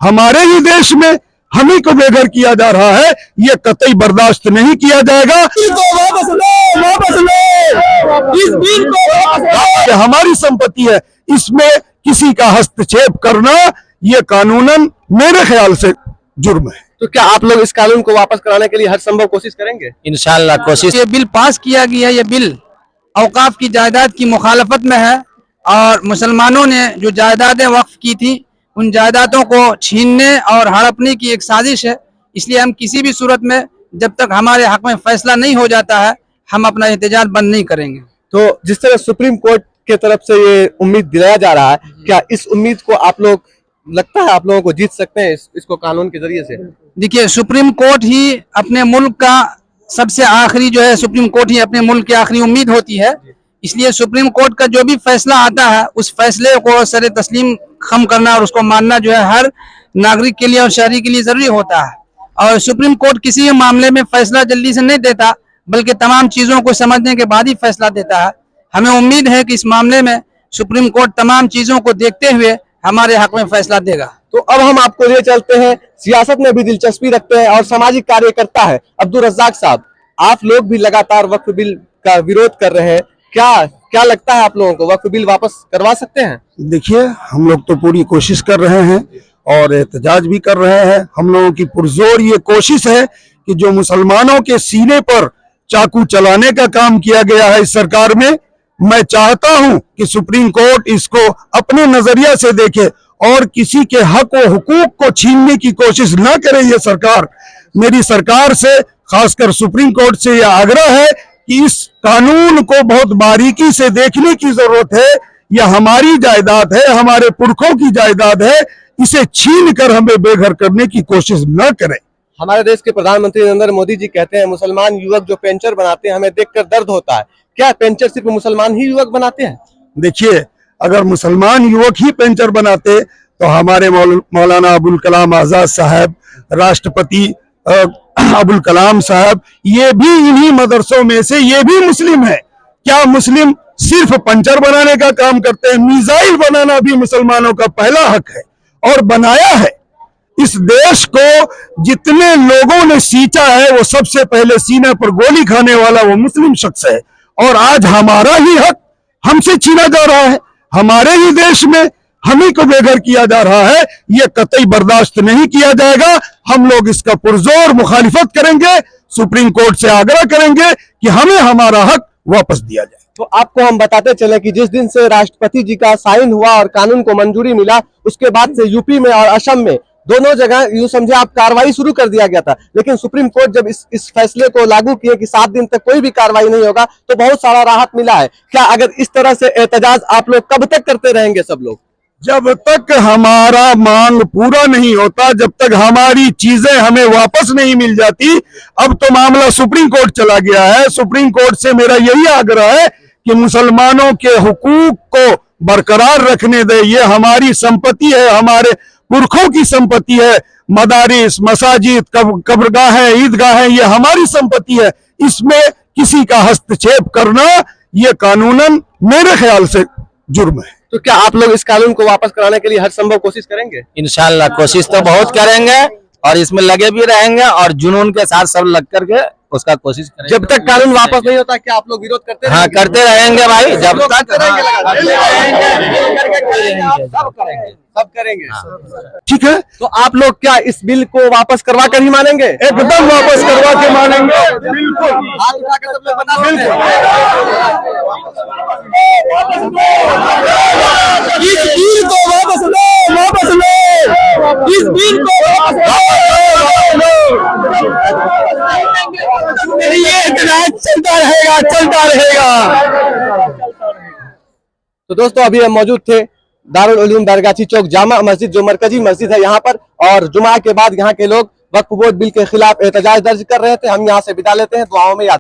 हमारे ही देश में हम ही को बेघर किया जा रहा है, ये कतई बर्दाश्त नहीं किया जाएगा। वापस लो, इस बिल को वापस लो। हमारी संपत्ति है, इसमें किसी का हस्तक्षेप करना ये कानूनन मेरे ख्याल से जुर्म है। तो क्या आप लोग इस कानून को वापस कराने के लिए हर संभव कोशिश करेंगे? इंशाल्लाह कोशिश। ये बिल पास किया गया, ये बिल औकाफ की जायदाद की मुखालफत में है और मुसलमानों ने जो जायदादें वक्फ की थी उन जायदादों को छीनने और हड़पने की एक साजिश है। इसलिए हम किसी भी सूरत में जब तक हमारे हक में फैसला नहीं हो जाता है हम अपना एहतजाज बंद नहीं करेंगे। तो जिस तरह सुप्रीम कोर्ट के तरफ से ये उम्मीद दिलाया जा रहा है, क्या इस उम्मीद को आप लोग लगता है आप लोगों को जीत सकते हैं इसको कानून के जरिए से? देखिए, सुप्रीम कोर्ट ही अपने मुल्क का सबसे आखिरी जो है, सुप्रीम कोर्ट ही अपने मुल्क की आखिरी उम्मीद होती है। इसलिए सुप्रीम कोर्ट का जो भी फैसला आता है उस फैसले को सरे तस्लीम खम करना और उसको मानना जो है हर नागरिक के लिए और शहरी के लिए जरूरी होता है। और सुप्रीम कोर्ट किसी भी मामले में फैसला जल्दी से नहीं देता बल्कि तमाम चीजों को समझने के बाद ही फैसला देता है। हमें उम्मीद है कि इस मामले में सुप्रीम कोर्ट तमाम चीजों को देखते हुए हमारे हक में फैसला देगा। तो अब हम आपको ले चलते हैं, सियासत में भी दिलचस्पी रखते हैं और सामाजिक कार्यकर्ता है अब्दुल रज्जाक साहब। आप लोग भी लगातार वक्फ बिल का विरोध कर रहे हैं, क्या लगता है आप लोगों को वक्फ बिल वापस करवा सकते हैं? देखिए, हम लोग तो पूरी कोशिश कर रहे हैं और एहतजाज भी कर रहे हैं। हम लोगों की पुरजोर ये कोशिश है कि जो मुसलमानों के सीने पर चाकू चलाने का काम किया गया है इस सरकार में, मैं चाहता हूं कि सुप्रीम कोर्ट इसको अपने नजरिया से देखे और किसी के हक व हुकूक को छीनने की कोशिश न करे। ये सरकार, मेरी सरकार से, खासकर सुप्रीम कोर्ट से यह आग्रह है कि इस कानून को बहुत बारीकी से देखने की जरूरत है। यह हमारी जायदाद है, हमारे पुरखों की जायदाद है, इसे छीन कर हमें बेघर करने की कोशिश न करें। हमारे देश के प्रधानमंत्री नरेंद्र मोदी जी कहते हैं मुसलमान युवक जो पेंचर बनाते हैं हमें देखकर दर्द होता है। क्या पेंचर सिर्फ मुसलमान ही युवक बनाते हैं? देखिए, अगर मुसलमान युवक ही पेंचर बनाते तो हमारे मौलाना अबुल कलाम आजाद साहब, राष्ट्रपति अबुल कलाम साहब, ये भी इन्हीं मदरसों में से, ये भी मुस्लिम है। क्या मुस्लिम सिर्फ पंचर बनाने का काम करते हैं? मिसाइल बनाना भी मुसलमानों का पहला हक है और बनाया है। इस देश को जितने लोगों ने सींचा है वो सबसे पहले सीने पर गोली खाने वाला वो मुस्लिम शख्स है और आज हमारा ही हक हमसे छीना जा रहा है। हमारे ही देश में हम ही को बेघर किया जा रहा है, ये कतई बर्दाश्त नहीं किया जाएगा। हम लोग इसका पुरजोर मुखालिफत करेंगे, सुप्रीम कोर्ट से आग्रह करेंगे कि हमें हमारा हक वापस दिया जाए। तो आपको हम बताते चले कि जिस दिन से राष्ट्रपति जी का साइन हुआ और कानून को मंजूरी मिला, उसके बाद से यूपी में और असम में दोनों जगह यूं समझे आप कार्रवाई शुरू कर दिया गया था। लेकिन सुप्रीम कोर्ट जब इस फैसले को लागू किए कि 7 दिन तक कोई भी कार्रवाई नहीं होगा तो बहुत सारा राहत मिला है। क्या अगर इस तरह से एहतजाज आप लोग कब तक करते रहेंगे सब लोग? जब तक हमारा मांग पूरा नहीं होता, जब तक हमारी चीजें हमें वापस नहीं मिल जाती। अब तो मामला सुप्रीम कोर्ट चला गया है। सुप्रीम कोर्ट से मेरा यही आग्रह है कि मुसलमानों के हुकूक को बरकरार रखने दे। ये हमारी संपत्ति है, हमारे पुरखों की संपत्ति है। मदारिस, मसाजिद, कब्रगाहें, ईदगाहें, ये हमारी संपत्ति है। इसमें किसी का हस्तक्षेप करना ये कानूनन मेरे ख्याल से जुर्म है। तो क्या आप लोग इस कानून को वापस कराने के लिए हर संभव कोशिश करेंगे? इंशाल्लाह कोशिश तो बहुत करेंगे और इसमें लगे भी रहेंगे और जुनून के साथ सब लग करके उसका कोशिश करेंगे। जब तक कानून वापस नहीं होता क्या आप लोग विरोध करते हाँ, करते रहेंगे भाई, जब तक सब करेंगे। ठीक है, तो आप लोग क्या इस बिल को वापस करवा कर ही मानेंगे? एकदम वापस करवा के मानेंगे। बिल्कुल, हाथ उठाकर सब लोग बता देंगे। इस बिल को वापस लो, वापस लो, इस बिल को वापस लो। ये इतना चलता रहेगा, चलता रहेगा। तो दोस्तों, अभी हम मौजूद थे दारुल उलूम दरगाची चौक जामा मस्जिद, जो मरकजी मस्जिद है यहाँ पर, और जुमा के बाद यहाँ के लोग वक्फ बोर्ड बिल के खिलाफ एहतजाज दर्ज कर रहे थे। हम यहाँ से विदा लेते हैं, दुआओं में याद